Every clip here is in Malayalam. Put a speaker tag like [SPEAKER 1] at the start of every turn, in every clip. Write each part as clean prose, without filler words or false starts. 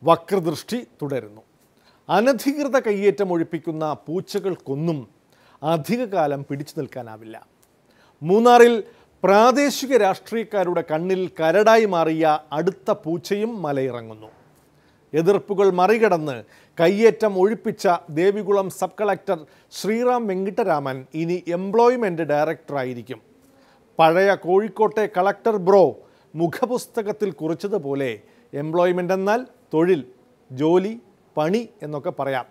[SPEAKER 1] വക്രദൃഷ്ടി തുടരുന്നു. അനധികൃത കയ്യേറ്റം ഒഴിപ്പിക്കുന്ന പൂച്ചകൾക്കൊന്നും അധികകാലം പിടിച്ചു നിൽക്കാനാവില്ല. മൂന്നാറിൽ പ്രാദേശിക രാഷ്ട്രീയക്കാരുടെ കണ്ണിൽ കരടായി മാറിയ അടുത്ത പൂച്ചയും മലയിറങ്ങുന്നു. എതിർപ്പുകൾ മറികടന്ന് കയ്യേറ്റം ഒഴിപ്പിച്ച ദേവികുളം സബ് കളക്ടർ ശ്രീറാം വെങ്കിട്ടരാമൻ ഇനി എംപ്ലോയ്മെൻറ്റ് ഡയറക്ടറായിരിക്കും. പഴയ കോഴിക്കോട്ടെ കളക്ടർ ബ്രോ മുഖപുസ്തകത്തിൽ കുറിച്ചതുപോലെ എംപ്ലോയ്മെൻ്റ് എന്നാൽ തൊഴിൽ, ജോലി, പണി എന്നൊക്കെ പറയാം.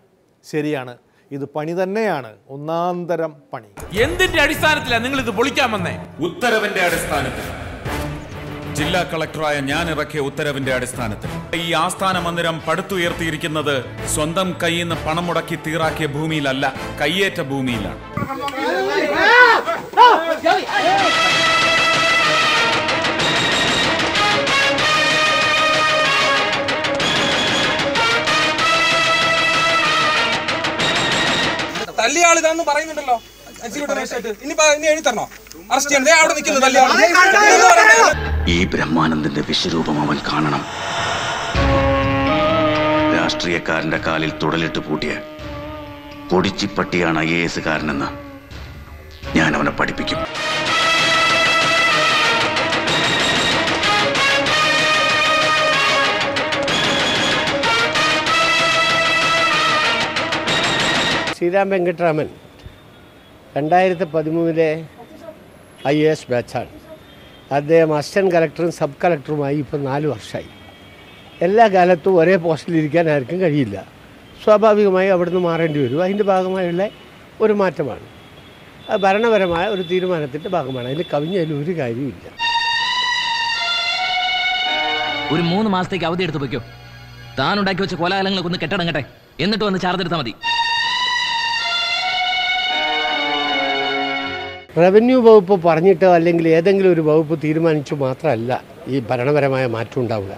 [SPEAKER 1] ശരിയാണ്, ഇത് പണി തന്നെയാണ്, ഒന്നാന്തരം പണി.
[SPEAKER 2] എന്തിന്റെ അടിസ്ഥാനത്തിലാണ് നിങ്ങൾ ഇത് പൊളിക്കാൻ വന്നേ?
[SPEAKER 3] ഉത്തരവിന്റെ അടിസ്ഥാനത്തിൽ, ജില്ലാ കളക്ടറായ ഞാൻ ഇറക്കിയ ഉത്തരവിന്റെ അടിസ്ഥാനത്തിൽ ഈ ആസ്ഥാന മന്ദിരം പടുത്തുയർത്തിയിരിക്കുന്നത് സ്വന്തം കയ്യിൽ നിന്ന് പണം മുടക്കി തീറാക്കിയ ഭൂമിയിലല്ല, കയ്യേറ്റ ഭൂമിയിലാണ്.
[SPEAKER 4] തല്ലിയാളിതാന്ന് പറയുന്നുണ്ടല്ലോ. ഇനി എഴുതി തരണോ? അറസ്റ്റ് ചെയ്യണേ. അവിടെ നിൽക്കുന്നത്
[SPEAKER 5] ഈ ബ്രഹ്മാനന്ദന്റെ വിശ്വരൂപം അവൻ കാണണം. രാഷ്ട്രീയക്കാരന്റെ കാലിൽ തുടലിട്ട് പൂട്ടിയ പൊടിച്ചിപ്പട്ടിയാണ് IAS കാരനെന്ന് ഞാൻ അവനെ പഠിപ്പിക്കും.
[SPEAKER 6] ശ്രീറാം വെങ്കിട്ടരാമൻ 2013 IAS ബാച്ചാണ്. അദ്ദേഹം അസിസ്റ്റൻറ്റ് കളക്ടറും സബ് കളക്ടറുമായി ഇപ്പോൾ 4 വർഷമായി. എല്ലാ കാലത്തും ഒരേ പോസ്റ്റിലിരിക്കാൻ ആർക്കും കഴിയില്ല. സ്വാഭാവികമായി അവിടുന്ന് മാറേണ്ടി വരും. അതിൻ്റെ ഭാഗമായുള്ള ഒരു മാറ്റമാണ്. അത് ഭരണപരമായ ഒരു തീരുമാനത്തിൻ്റെ ഭാഗമാണ്. അതിൽ കവിഞ്ഞതിൽ ഒരു കാര്യമില്ല.
[SPEAKER 7] ഒരു 3 മാസത്തേക്ക് അവധി എടുത്ത് വയ്ക്കോ. താനുണ്ടാക്കി വെച്ച കോലാഹലങ്ങളൊക്കെ ഒന്ന് കെട്ടടങ്ങട്ടെ, എന്നിട്ട് വന്ന് ചാർജ് എടുത്താൽ മതി.
[SPEAKER 6] റവന്യൂ വകുപ്പ് പറഞ്ഞിട്ടോ അല്ലെങ്കിൽ ഏതെങ്കിലും ഒരു വകുപ്പ് തീരുമാനിച്ചു മാത്രമല്ല ഈ ഭരണപരമായ മാറ്റം ഉണ്ടാവുക.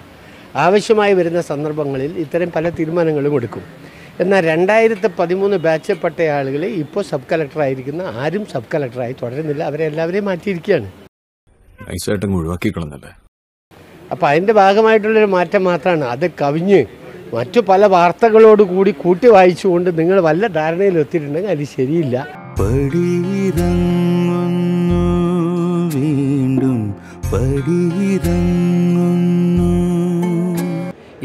[SPEAKER 6] ആവശ്യമായി വരുന്ന സന്ദർഭങ്ങളിൽ ഇത്തരം പല തീരുമാനങ്ങളും എടുക്കും. എന്നാൽ 2013 ബാച്ചിൽപ്പെട്ട ആളുകൾ ഇപ്പോൾ സബ് കളക്ടറായിരിക്കുന്ന ആരും സബ് കളക്ടറായി തുടരുന്നില്ല. അവരെ എല്ലാവരെയും മാറ്റിയിരിക്കുകയാണ്. അപ്പോൾ അതിൻ്റെ ഭാഗമായിട്ടുള്ളൊരു മാറ്റം മാത്രമാണ്. അത് കവിഞ്ഞ് മറ്റു പല വാർത്തകളോട് കൂടി കൂട്ടി വായിച്ചുകൊണ്ട് നിങ്ങൾ വല്ല ധാരണയിൽ എത്തിയിട്ടുണ്ടെങ്കിൽ അത് ശരിയില്ല.
[SPEAKER 8] പടിയിറങ്ങുന്നു വീണ്ടും പടിയിറങ്ങുന്നു.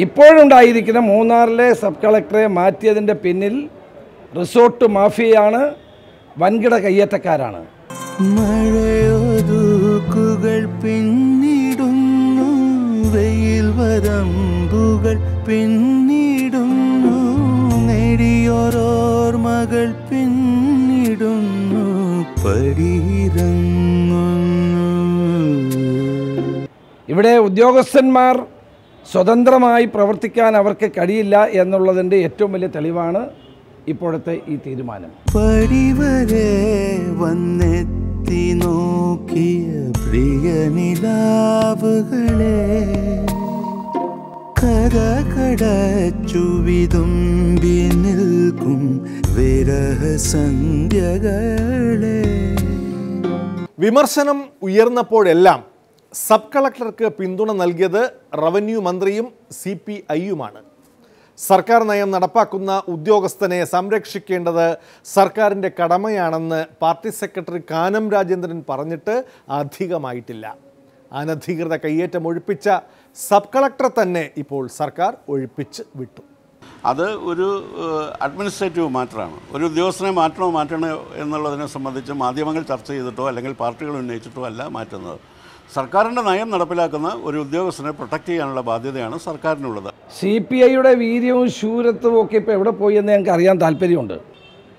[SPEAKER 4] ഇപ്പോഴുണ്ടായിരിക്കുന്ന മൂന്നാറിലെ സബ് കളക്ടറെ മാറ്റിയതിൻ്റെ പിന്നിൽ റിസോർട്ട് മാഫിയയാണ്, വൻകിട കയ്യേറ്റക്കാരാണ്.
[SPEAKER 8] മഴയൊതുക്കുകൾ പിന്നിടുന്നു, വെയിൽ വരമ്പുകൾ പിന്നിടുന്നു, നേടിയോരോർമകൾ പിന്നിടുന്നു, പടിയിറങ്ങുന്നു.
[SPEAKER 4] ഇവിടെ ഉദ്യോഗസ്ഥന്മാർ സ്വതന്ത്രമായി പ്രവർത്തിക്കാൻ അവർക്ക് കഴിയില്ല എന്നുള്ളതിൻ്റെ ഏറ്റവും വലിയ തെളിവാണ് ഇപ്പോഴത്തെ ഈ തീരുമാനം.
[SPEAKER 8] പടിവരെ വന്നെത്തി നോക്കിയ പ്രിയനിലാവുകളെ, കടകടച്ചു വിതുമ്പി നിൽക്കും വിരഹസന്ധ്യകളെ.
[SPEAKER 1] വിമർശനം ഉയർന്നപ്പോഴെല്ലാം സബ് കളക്ടർക്ക് പിന്തുണ നൽകിയത് റവന്യൂ മന്ത്രിയും CPIയുമാണ്. സർക്കാർ നയം നടപ്പാക്കുന്ന ഉദ്യോഗസ്ഥനെ സംരക്ഷിക്കേണ്ടത് സർക്കാരിൻ്റെ കടമയാണെന്ന് പാർട്ടി സെക്രട്ടറി കാനം രാജേന്ദ്രൻ പറഞ്ഞിട്ട് അധികമായിട്ടില്ല. അനധികൃത കയ്യേറ്റം ഒഴിപ്പിച്ച സബ് കളക്ടറെ തന്നെ ഇപ്പോൾ സർക്കാർ ഒഴിപ്പിച്ച് വിട്ടു.
[SPEAKER 9] അത് ഒരു അഡ്മിനിസ്ട്രേറ്റീവ് മാറ്ററാണ്. ഒരു ഉദ്യോഗസ്ഥനെ മാറ്റണോ എന്നുള്ളതിനെ സംബന്ധിച്ച് മാധ്യമങ്ങൾ ചർച്ച ചെയ്തിട്ടോ അല്ലെങ്കിൽ പാർട്ടികൾ ഉന്നയിച്ചിട്ടോ അല്ല മാറ്റുന്നത്. സർക്കാരിൻ്റെ നയം നടപ്പിലാക്കുന്ന ഒരു ഉദ്യോഗസ്ഥനെ പ്രൊട്ടക്റ്റ് ചെയ്യാനുള്ള ബാധ്യതയാണ് സർക്കാരിനുള്ളത്.
[SPEAKER 4] CPIയുടെ വീര്യവും ശൂരത്വവും ഒക്കെ ഇപ്പോൾ എവിടെ പോയി എന്ന് ഞങ്ങൾക്ക് അറിയാൻ താല്പര്യമുണ്ട്.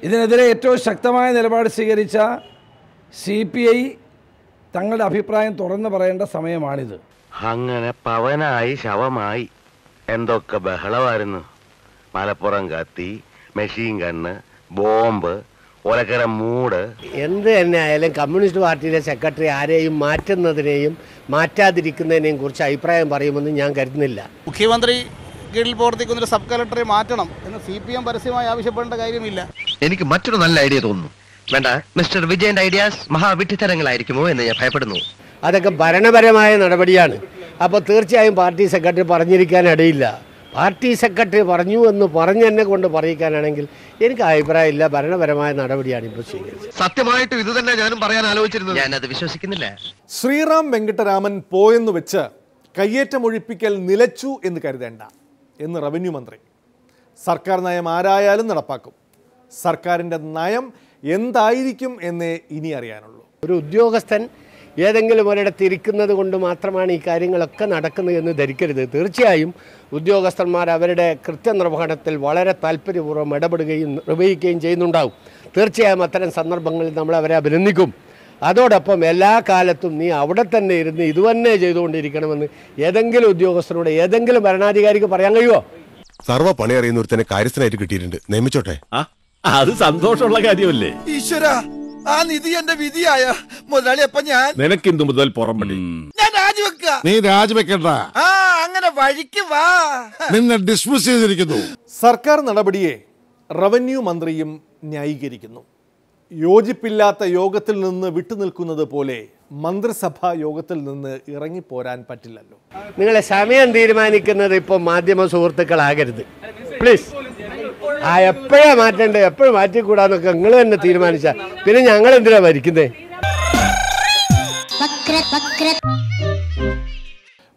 [SPEAKER 4] ഇതിനെതിരെ ഏറ്റവും ശക്തമായ നിലപാട് സ്വീകരിച്ച CPI തങ്ങളുടെ അഭിപ്രായം തുറന്നു പറയേണ്ട സമയമാണിത്.
[SPEAKER 5] അങ്ങനെ പവനായി ശവമായി എന്തൊക്കെ ബഹളമായിരുന്നു. മലപ്പുറം കത്തി, മെഷീൻ ഗണ്ണ്, ബോംബ്, ഒലക്കര മൂട്.
[SPEAKER 6] എന്ത് തന്നെ ആയാലും കമ്മ്യൂണിസ്റ്റ് പാർട്ടിയിലെ സെക്രട്ടറി ആരെയും മാറ്റുന്നതിനെയും മാറ്റാതിരിക്കുന്നതിനെയും കുറിച്ച് അഭിപ്രായം പറയുമെന്ന് ഞാൻ കരുതുന്നില്ല.
[SPEAKER 10] മുഖ്യമന്ത്രി കീഴിൽ പ്രവർത്തിക്കുന്ന ഒരു സബ് കളക്ടറെ മാറ്റണം എന്ന് CPM പരസ്യമായി ആവശ്യപ്പെടേണ്ട കാര്യമില്ല.
[SPEAKER 11] എനിക്ക് മറ്റൊരു നല്ല ഐഡിയ തോന്നുന്നു. വേണ്ട, മിസ്റ്റർ വിജയന്റെ ഐഡിയാസ് മഹാവിഡ്ഢിത്തരങ്ങളായിരിക്കുമോ എന്ന് ഞാൻ ഭയപ്പെടുന്നു.
[SPEAKER 6] അതൊക്കെ ഭരണപരമായ നടപടിയാണ്. അപ്പോൾ തീർച്ചയായും പാർട്ടി സെക്രട്ടറി പറഞ്ഞിരിക്കാനിടയില്ല. പാർട്ടി സെക്രട്ടറി പറഞ്ഞു എന്ന് പറഞ്ഞെന്നെ കൊണ്ട് പറയിക്കാനാണെങ്കിൽ എനിക്ക് അഭിപ്രായമില്ല. ഭരണപരമായ നടപടിയാണ് ഇപ്പോൾ സ്വീകരിച്ചത്.
[SPEAKER 11] സത്യമായിട്ടും ഇത് തന്നെ ഞാനും പറയാൻ ആലോചിച്ചിരുന്നത്. ഞാനത് വിശ്വസിക്കുന്നില്ല.
[SPEAKER 1] ശ്രീറാം വെങ്കിട്ടരാമൻ പോയെന്ന് വെച്ച് കയ്യേറ്റമൊഴിപ്പിക്കൽ നിലച്ചു എന്ന് കരുതേണ്ട എന്ന് റവന്യൂ മന്ത്രി. സർക്കാർ നയം ആരായാലും നടപ്പാക്കും. സർക്കാരിൻ്റെ നയം എന്തായിരിക്കും എന്നേ ഇനി അറിയാനുള്ളൂ.
[SPEAKER 6] ഒരു ഉദ്യോഗസ്ഥൻ ഏതെങ്കിലും ഒരിടത്ത് ഇരിക്കുന്നത് കൊണ്ട് മാത്രമാണ് ഈ കാര്യങ്ങളൊക്കെ നടക്കുന്നത് എന്ന് ധരിക്കരുത്. തീർച്ചയായും ഉദ്യോഗസ്ഥന്മാർ അവരുടെ കൃത്യനിർവഹണത്തിൽ വളരെ താല്പര്യപൂർവ്വം ഇടപെടുകയും നിർവഹിക്കുകയും ചെയ്യുന്നുണ്ടാവും. തീർച്ചയായും അത്തരം സന്ദർഭങ്ങളിൽ നമ്മൾ അവരെ അഭിനന്ദിക്കും. അതോടൊപ്പം എല്ലാ കാലത്തും നീ അവിടെ തന്നെ ഇരുന്ന് ഇതുതന്നെ ചെയ്തുകൊണ്ടിരിക്കണമെന്ന് ഏതെങ്കിലും ഉദ്യോഗസ്ഥനോട് ഏതെങ്കിലും ഭരണാധികാരിക്ക് പറയാൻ കഴിയുമോ?
[SPEAKER 12] സർവ്വ പണി അറിയുന്ന ഒരുത്തനെ കാര്യസ്ഥനായിട്ട് കിട്ടിയിട്ടുണ്ട്, നിയമിച്ചോട്ടെ.
[SPEAKER 13] അത് സന്തോഷമുള്ള കാര്യമല്ലേ?
[SPEAKER 14] ഈശ്വര, ആ നിധി എന്റെ വിധിയായ മുതലാളി. അപ്പൊ ഞാൻ
[SPEAKER 13] നിനക്കിന്തു മുതൽ പുറംപടി.
[SPEAKER 14] ഞാൻ രാജിവെക്ക.
[SPEAKER 12] നീ രാജിവെക്കണ്ട.
[SPEAKER 14] അങ്ങനെ വഴിക്ക് വാ.
[SPEAKER 12] നിന്നെ ഡിസ്മിസ് ചെയ്തിരിക്കുന്നു.
[SPEAKER 1] സർക്കാർ നടപടിയെ റവന്യൂ മന്ത്രിയും ന്യായീകരിക്കുന്നു. യോജിപ്പില്ലാത്ത യോഗത്തിൽ നിന്ന് വിട്ടുനിൽക്കുന്നത് പോലെ മന്ത്രിസഭാ യോഗത്തിൽ നിന്ന് ഇറങ്ങിപ്പോരാൻ പറ്റില്ലല്ലോ.
[SPEAKER 6] നിങ്ങളെ സമയം തീരുമാനിക്കുന്നത് ഇപ്പോൾ മാധ്യമ സുഹൃത്തുക്കളാകരുത് പ്ലീസ്. എപ്പോഴാ മാറ്റേണ്ടത്, എപ്പോഴും മാറ്റിക്കൂടാന്നൊക്കെ നിങ്ങൾ തന്നെ തീരുമാനിച്ചാൽ പിന്നെ ഞങ്ങൾ എന്തിനാ ഭരിക്കുന്നത്?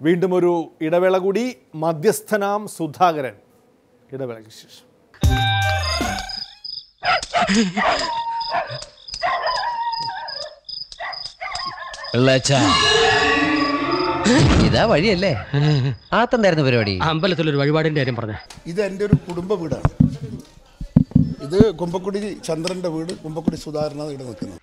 [SPEAKER 1] വീണ്ടും ഒരു ഇടവേള കൂടി. മധ്യസ്ഥനാം സുധാകരൻ ഇടവേളയ്ക്ക് ശേഷം.
[SPEAKER 15] ഇതാ വഴിയല്ലേ? ആത്തെന്തായിരുന്നു പരിപാടി?
[SPEAKER 16] അമ്പലത്തിലൊരു വഴിപാടിന്റെ കാര്യം പറഞ്ഞ.
[SPEAKER 17] ഇത് എൻ്റെ ഒരു കുടുംബ വീടാണ്. ഇത് കുമ്പക്കുടി ചന്ദ്രന്റെ വീട്, കുമ്പക്കുടി സുധാകരനാണ് ഇവിടെ നിൽക്കുന്നത്.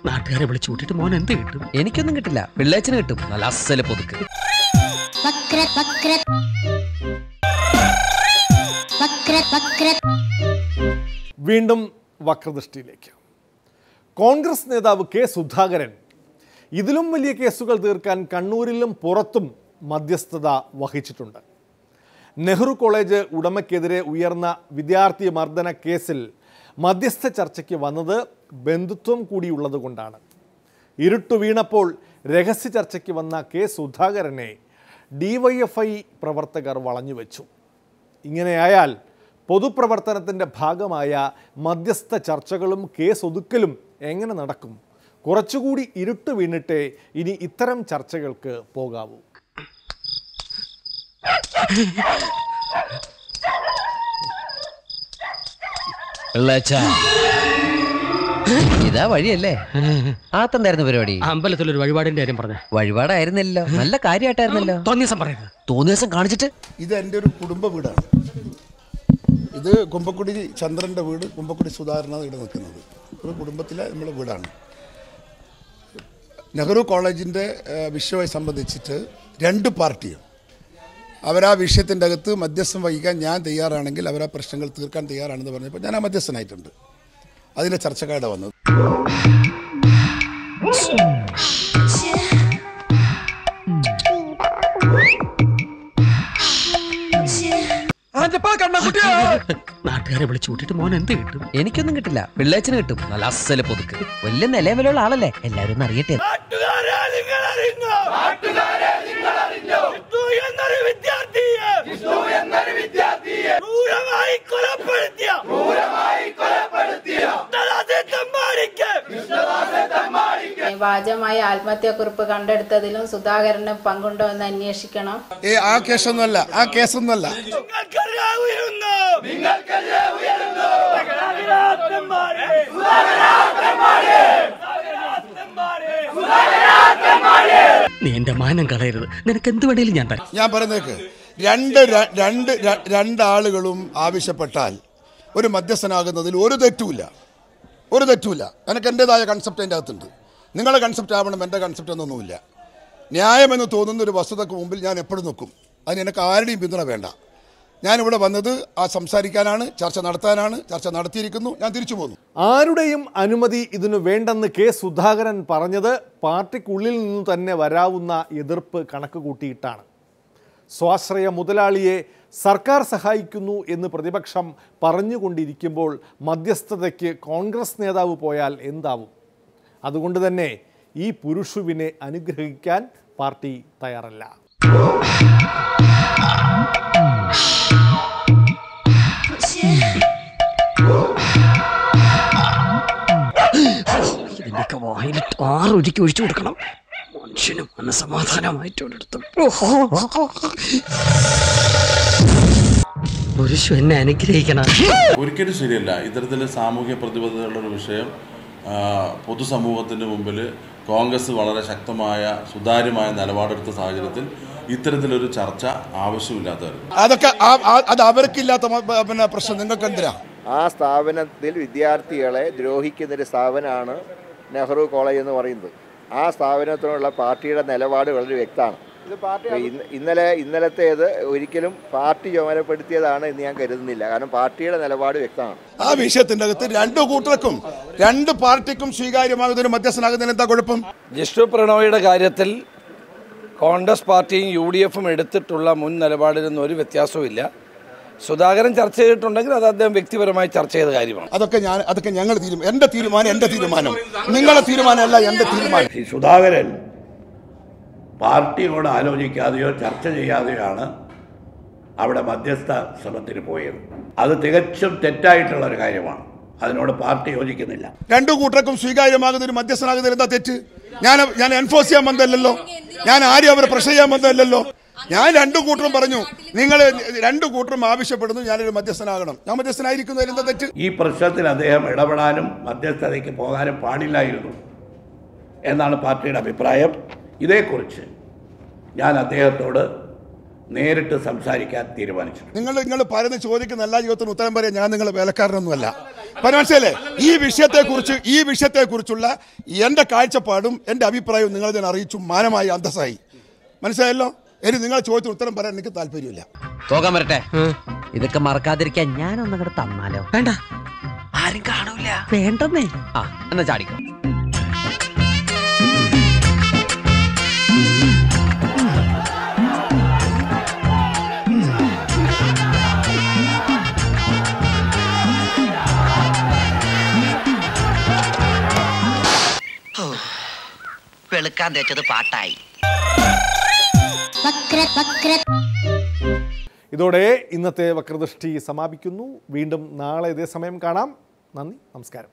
[SPEAKER 16] നാട്ടുകാരെ വിളിച്ചു കൂട്ടിട്ട് മോൻ എന്ത് കിട്ടും?
[SPEAKER 15] എനിക്കൊന്നും കിട്ടില്ല, പിള്ളേച്ചന് കിട്ടും. നല്ല അസല് പൊതുക്ക്.
[SPEAKER 1] വീണ്ടും വക്രദൃഷ്ടിയിലേക്ക്. കോൺഗ്രസ് നേതാവ് കെ സുധാകരൻ ഇതിലും വലിയ കേസുകൾ തീർക്കാൻ കണ്ണൂരിലും പുറത്തും മധ്യസ്ഥത വഹിച്ചിട്ടുണ്ട്. നെഹ്റു കോളേജ് ഉടമയ്ക്കെതിരെ ഉയർന്ന വിദ്യാർത്ഥി മർദ്ദന കേസിൽ മധ്യസ്ഥ ചർച്ചയ്ക്ക് വന്നത് ബന്ധുത്വം കൂടിയുള്ളത് കൊണ്ടാണ്. ഇരുട്ടു വീണപ്പോൾ രഹസ്യ ചർച്ചയ്ക്ക് വന്ന കെ സുധാകരനെ DYFI പ്രവർത്തകർ വളഞ്ഞുവെച്ചു. ഇങ്ങനെയായാൽ പൊതുപ്രവർത്തനത്തിൻ്റെ ഭാഗമായ മധ്യസ്ഥ ചർച്ചകളും കേസൊതുക്കലും എങ്ങനെ നടക്കും? കുറച്ചുകൂടി ഇരുട്ട് വീണിട്ടേ ഇനി ഇത്തരം ചർച്ചകൾക്ക് പോകാവൂ.
[SPEAKER 15] ഇതാ വഴിയല്ലേ? ആത്തെന്തായിരുന്നു പരിപാടി?
[SPEAKER 16] അമ്പലത്തിലൊരു വഴിപാടിന്റെ കാര്യം പറഞ്ഞ.
[SPEAKER 15] വഴിപാടായിരുന്നല്ലോ, നല്ല കാര്യമായിട്ടായിരുന്നല്ലോ.
[SPEAKER 16] തോന്നിയസം പറയരുത്.
[SPEAKER 15] തോന്നിയസം കാണിച്ചിട്ട്.
[SPEAKER 17] ഇത് എൻ്റെ ഒരു കുടുംബ വീടാണ്. ഇത് കുമ്പക്കുടി ചന്ദ്രന്റെ വീട്, കുമ്പക്കുടി സുധാകരനാണ് ഇവിടെ നിൽക്കുന്നത്. ഒരു കുടുംബത്തിലെ നമ്മുടെ വീടാണ്. നെഹ്റു കോളേജിൻ്റെ വിഷയവുമായി സംബന്ധിച്ചിട്ട് രണ്ട് പാർട്ടിയും അവരാ വിഷയത്തിൻ്റെ അകത്ത് മധ്യസ്ഥം വഹിക്കാൻ ഞാൻ തയ്യാറാണെങ്കിൽ അവരാ പ്രശ്നങ്ങൾ തീർക്കാൻ തയ്യാറാണെന്ന് പറഞ്ഞപ്പോൾ ഞാൻ ആ മധ്യസ്ഥനായിട്ടുണ്ട്. അതിൻ്റെ ചർച്ചക്കാരുടെ വന്നത്.
[SPEAKER 16] നാട്ടുകാരെ വിളിച്ചു കൂട്ടിട്ട് മോൻ എന്ത് കിട്ടും?
[SPEAKER 15] എനിക്കൊന്നും കിട്ടില്ല, പിള്ളേച്ചന് കിട്ടും. നല്ല അസല് പൊതുക്ക്. വലിയ നിലവിലുള്ള ആളല്ലേ, എല്ലാവരും ഒന്ന് അറിയട്ടെ.
[SPEAKER 18] വ്യാജമായ ആത്മഹത്യാക്കുറിപ്പ് കണ്ടെടുത്തതിലും സുധാകരന് പങ്കുണ്ടോ എന്ന് അന്വേഷിക്കണം.
[SPEAKER 17] ആ കേസൊന്നുമല്ല, ആ കേസൊന്നുമല്ല.
[SPEAKER 16] നീ എന്റെ മാനം കളയരുത്. നിനക്ക് എന്ത് വേണേലും ഞാൻ തരാം.
[SPEAKER 17] ഞാൻ പറയുന്നേക്ക് രണ്ടാളുകളും ആവശ്യപ്പെട്ടാൽ ഒരു മധ്യസ്ഥനാകുന്നതിൽ ഒരു തെറ്റുമില്ല. എനിക്ക് എൻ്റെതായ കൺസെപ്റ്റ് അതിൻ്റെ അകത്തുണ്ട്. നിങ്ങളുടെ കൺസെപ്റ്റ് ആവണം, എൻ്റെ കൺസെപ്റ്റ് ഒന്നൊന്നുമില്ല. ന്യായമെന്ന് തോന്നുന്ന ഒരു വസ്തുതയ്ക്ക് മുമ്പിൽ ഞാൻ എപ്പോഴും നിൽക്കും. അതിന് എനിക്ക് ആരുടെയും പിന്തുണ വേണ്ട. ഞാനിവിടെ വന്നത് സംസാരിക്കാനാണ്, ചർച്ച നടത്താനാണ്. ചർച്ച നടത്തിയിരിക്കുന്നു, ഞാൻ തിരിച്ചു പോന്നു.
[SPEAKER 1] ആരുടെയും അനുമതി ഇതിനു വേണ്ടെന്ന് കെ സുധാകരൻ പറഞ്ഞത് പാർട്ടിക്കുള്ളിൽ നിന്നു തന്നെ വരാവുന്ന എതിർപ്പ് കണക്ക് കൂട്ടിയിട്ടാണ്. സ്വാശ്രയ മുതലാളിയെ സർക്കാർ സഹായിക്കുന്നു എന്ന് പ്രതിപക്ഷം പറഞ്ഞുകൊണ്ടിരിക്കുമ്പോൾ മധ്യസ്ഥതയ്ക്ക് കോൺഗ്രസ് നേതാവ് പോയാൽ എന്താവും? അതുകൊണ്ട് തന്നെ ഈ പുരുഷുവിനെ അനുഗ്രഹിക്കാൻ പാർട്ടി തയ്യാറല്ല.
[SPEAKER 16] ഇതിന്റെയൊക്കെ വായിലിട്ട് 6 ഒരിക്കൽ ഒഴിച്ചു കൊടുക്കണം. മനുഷ്യനും മനസമാധാനമായിട്ടോടെടുത്തു. പുരുഷ എന്നെ അനുഗ്രഹിക്കണം.
[SPEAKER 19] ഒരിക്കലും ശരിയല്ല. ഇത്തരത്തിൽ സാമൂഹ്യ പ്രതിബദ്ധതയുള്ളൊരു വിഷയം പൊതുസമൂഹത്തിൻ്റെ മുമ്പിൽ കോൺഗ്രസ് വളരെ ശക്തമായ സുതാര്യമായ നിലപാടെടുത്ത സാഹചര്യത്തിൽ ഇത്തരത്തിലൊരു ചർച്ച ആവശ്യമില്ലാത്തതായിരുന്നു.
[SPEAKER 17] അതൊക്കെ അത് അവർക്കില്ലാത്ത പിന്നെ പ്രശ്നം നിങ്ങൾക്ക് എന്തിനാ?
[SPEAKER 20] ആ സ്ഥാപനത്തിൽ വിദ്യാർത്ഥികളെ ദ്രോഹിക്കുന്നൊരു സ്ഥാപനമാണ് നെഹ്റു കോളേജ് എന്ന് പറയുന്നത്. ആ സ്ഥാപനത്തിനുള്ള പാർട്ടിയുടെ നിലപാട് വളരെ വ്യക്തമാണ്. ഇന്നലത്തേത് ഒരിക്കലും പാർട്ടി ചുമതലപ്പെടുത്തിയതാണ് എന്ന് ഞാൻ കരുതുന്നില്ല. കാരണം പാർട്ടിയുടെ നിലപാട് വ്യക്തമാണ്.
[SPEAKER 17] ആ വിഷയത്തിന്റെ അകത്ത് രണ്ടു കൂട്ടർക്കും രണ്ട് പാർട്ടിക്കും സ്വീകാര്യമാകുന്നതിന് മധ്യസ്ഥനാകുന്നതിന് എന്താ കുഴപ്പം?
[SPEAKER 4] ജിഷ്ണു പ്രണോയിയുടെ കാര്യത്തിൽ കോൺഗ്രസ് പാർട്ടിയും UDF എടുത്തിട്ടുള്ള മുൻ നിലപാടിലൊന്നും ഒരു വ്യത്യാസവും ഇല്ല. സുധാകരൻ ചർച്ച ചെയ്തിട്ടുണ്ടെങ്കിൽ അത് അദ്ദേഹം വ്യക്തിപരമായി ചർച്ച ചെയ്ത കാര്യമാണ്.
[SPEAKER 17] അതൊക്കെ ഞങ്ങൾ എന്റെ തീരുമാനം നിങ്ങളുടെ തീരുമാനമല്ല, എന്റെ തീരുമാനം.
[SPEAKER 21] സുധാകരൻ പാർട്ടിയോട് ആലോചിക്കാതെയോ ചർച്ച ചെയ്യാതെയാണ് അവിടെ മധ്യസ്ഥ ശ്രമത്തിന് പോയത്. അത് തികച്ചും തെറ്റായിട്ടുള്ള ഒരു കാര്യമാണ്. അതിനോട് പാർട്ടി യോജിക്കുന്നില്ല.
[SPEAKER 17] രണ്ടു കൂട്ടർക്കും സ്വീകാര്യമാകുന്നതിന് മധ്യസ്ഥനാകുന്നതിന് എന്താ തെറ്റ്? ഞാൻ എൻഫോഴ്സ് ചെയ്യാൻ ബന്ധമല്ലല്ലോ, ഞാൻ ആരും അവരെ പ്രഷർ ചെയ്യാൻ ബന്ധമല്ലല്ലോ. ഞാൻ രണ്ടു കൂട്ടരും പറഞ്ഞു, നിങ്ങൾ രണ്ടു കൂട്ടരും ആവശ്യപ്പെടുന്നു ഞാനൊരു മധ്യസ്ഥനാകണം, ഞാൻ മധ്യസ്ഥനായിരിക്കുന്നതിൽ എന്താ തെറ്റ്?
[SPEAKER 21] ഈ പ്രശ്നത്തിൽ അദ്ദേഹം ഇടപെടാനും മധ്യസ്ഥതയ്ക്ക് പോകാനും പാടില്ലായിരുന്നു എന്നാണ് പാർട്ടിയുടെ അഭിപ്രായം. ഇതേക്കുറിച്ച് ഞാൻ അദ്ദേഹത്തോട് നേരിട്ട് സംസാരിക്കാൻ തീരുമാനിച്ചു.
[SPEAKER 17] നിങ്ങൾ പരന്ന് ചോദിക്കുന്ന എല്ലാ ജീവിതത്തിനും ഉത്തരം പറയാൻ ഞാൻ നിങ്ങളെ വേലക്കാരനൊന്നുമല്ല. മനസ്സിലല്ലേ? ഈ വിഷയത്തെക്കുറിച്ചുള്ള എൻ്റെ കാഴ്ചപ്പാടും എൻ്റെ അഭിപ്രായവും നിങ്ങൾ ഞാൻ അറിയിച്ചു, മാനമായി അന്തസ്സായി. മനസ്സിലായല്ലോ? ഇനി നിങ്ങൾ ചോദിച്ച ഉത്തരം പറയാൻ എനിക്ക് താല്പര്യമില്ല.
[SPEAKER 15] പോകാൻ വരട്ടെ. ഇതൊക്കെ മറക്കാതിരിക്കാൻ ഞാനൊന്നും കൂടെ തന്നാലോ? വേണ്ട, ആരും കാണൂല. വേണ്ടെന്നേ. എന്നാ ചാടിക്കോ.
[SPEAKER 22] വെളുക്കാൻ തേച്ചത് പാട്ടായി.
[SPEAKER 1] ഇതോടെ ഇന്നത്തെ വക്രദൃഷ്ടി സമാപിക്കുന്നു. വീണ്ടും നാളെ ഇതേ സമയം കാണാം. നന്ദി, നമസ്കാരം.